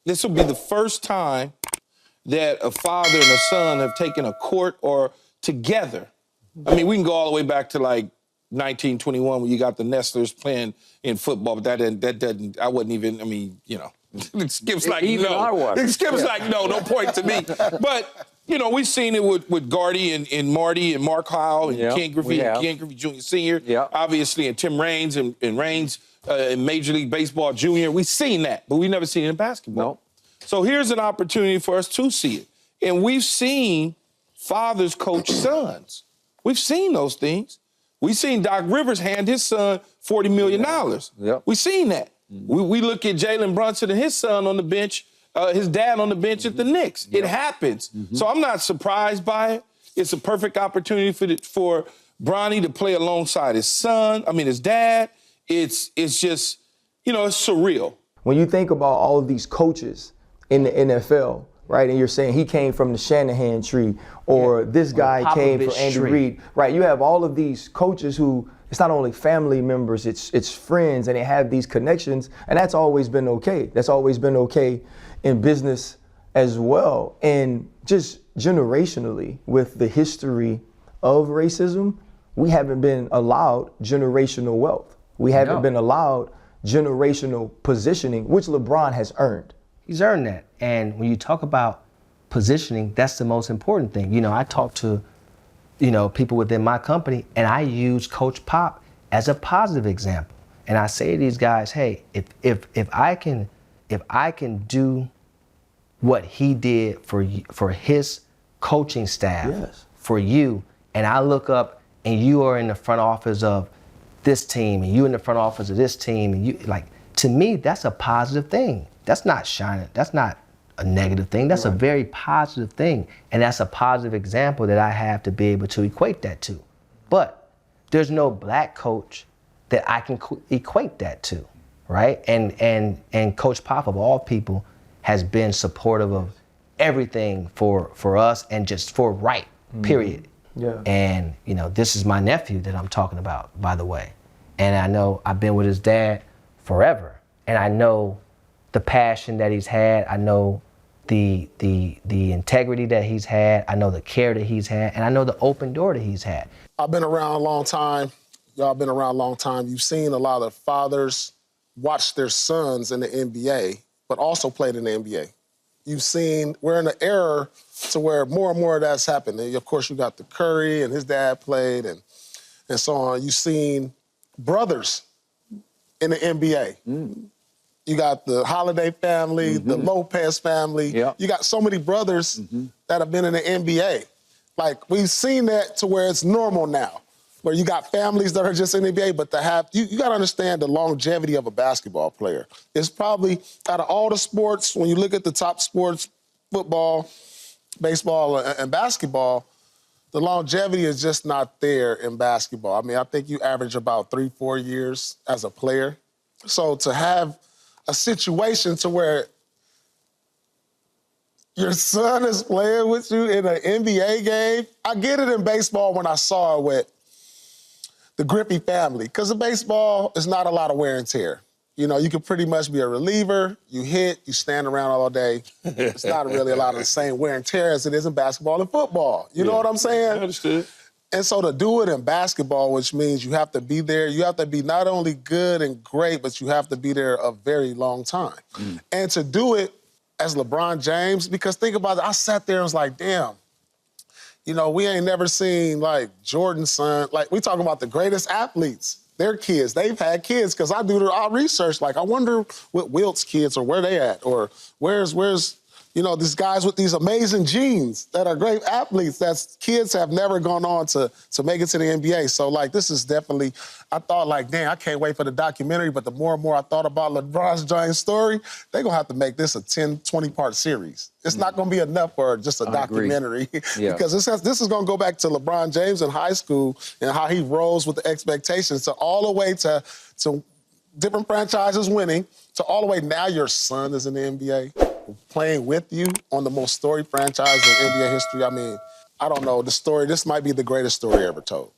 this will be the first time that a father and a son have taken a court or together. I mean, we can go all the way back to like 1921 when you got the Nestlers playing in football, but that doesn't, I wasn't even, I mean, you know, Skip's like, even no. I was. Skip's like, no point to me. But, you know, we've seen it with Gardy and Marty and Mark Howell and Ken Griffey Jr. Sr., obviously, and Tim Raines and Raines in Major League Baseball Jr. We've seen that, but we've never seen it in basketball. No. So here's an opportunity for us to see it. And we've seen fathers coach sons. We've seen those things. We've seen Doc Rivers hand his son $40 million. We've seen that. We look at Jalen Brunson and his son on the bench, his dad on the bench at the Knicks. It happens. So I'm not surprised by it. It's a perfect opportunity for Bronny to play alongside his son, his dad. It's just, you know, it's surreal. When you think about all of these coaches in the NFL, right, and you're saying he came from the Shanahan tree, or this guy came from Andy Reid, right? You have all of these coaches who, it's not only family members, it's friends, and they have these connections, and that's always been okay. That's always been okay in business as well. And just generationally, with the history of racism, we haven't been allowed generational wealth. We haven't been allowed generational positioning, which LeBron has earned. He's earned that. And when you talk about positioning, that's the most important thing. You know, I talk to, you know, people within my company, and I use Coach Pop as a positive example. And I say to these guys, hey, if I can do what he did for his coaching staff, for you, and I look up and you are in the front office of this team, and you in the front office of this team, and you, like, to me, that's a positive thing. That's not shining. That's not a negative thing. That's a very positive thing. And that's a positive example that I have to be able to equate that to. But there's no black coach that I can equate that to, right? And Coach Pop, of all people, has been supportive of everything for us and just for right, period. And, you know, this is my nephew that I'm talking about, by the way. And I know I've been with his dad forever. And I know the passion that he's had. I know the integrity that he's had. I know the care that he's had. And I know the open door that he's had. I've been around a long time. Y'all been around a long time. You've seen a lot of fathers watch their sons in the NBA, but also played in the NBA. You've seen, we're in an era to where more and more of that's happening. Of course, you got the Curry and his dad played and so on. You've seen brothers in the NBA. You got the Holiday family, the Lopez family. You got so many brothers that have been in the NBA. Like, we've seen that to where it's normal now, where you got families that are just in the NBA, but to have, you got to understand the longevity of a basketball player. It's probably, out of all the sports, when you look at the top sports, football, baseball, and basketball, the longevity is just not there in basketball. I mean, I think you average about 3-4 years as a player. So to have a situation to where your son is playing with you in an NBA game, I get it in baseball when I saw it with the Griffey family, because in baseball, it's not a lot of wear and tear. You know, you can pretty much be a reliever, you hit, you stand around all day. It's not really a lot of the same wear and tear as it is in basketball and football. You know what I'm saying? I understood. And so to do it in basketball, which means you have to be there, you have to be not only good and great, but you have to be there a very long time. And to do it as LeBron James, because think about it, I sat there and was like, damn, you know, we ain't never seen, like, Jordan's son. Like, we talking about the greatest athletes. Their kids, they've had kids, because I do our research. Like, I wonder what Wilt's kids or where they at, or where's you know, these guys with these amazing genes that are great athletes, that's kids have never gone on to make it to the NBA. So, like, this is definitely, I thought, like, damn, I can't wait for the documentary, but the more and more I thought about LeBron James' story, they're going to have to make this a 10, 20-part series. It's not going to be enough for just a documentary because this is going to go back to LeBron James in high school and how he rose with the expectations to all the way to different franchises winning to all the way now your son is in the NBA. Playing with you on the most storied franchise in NBA history. I mean, I don't know, the story, this might be the greatest story ever told.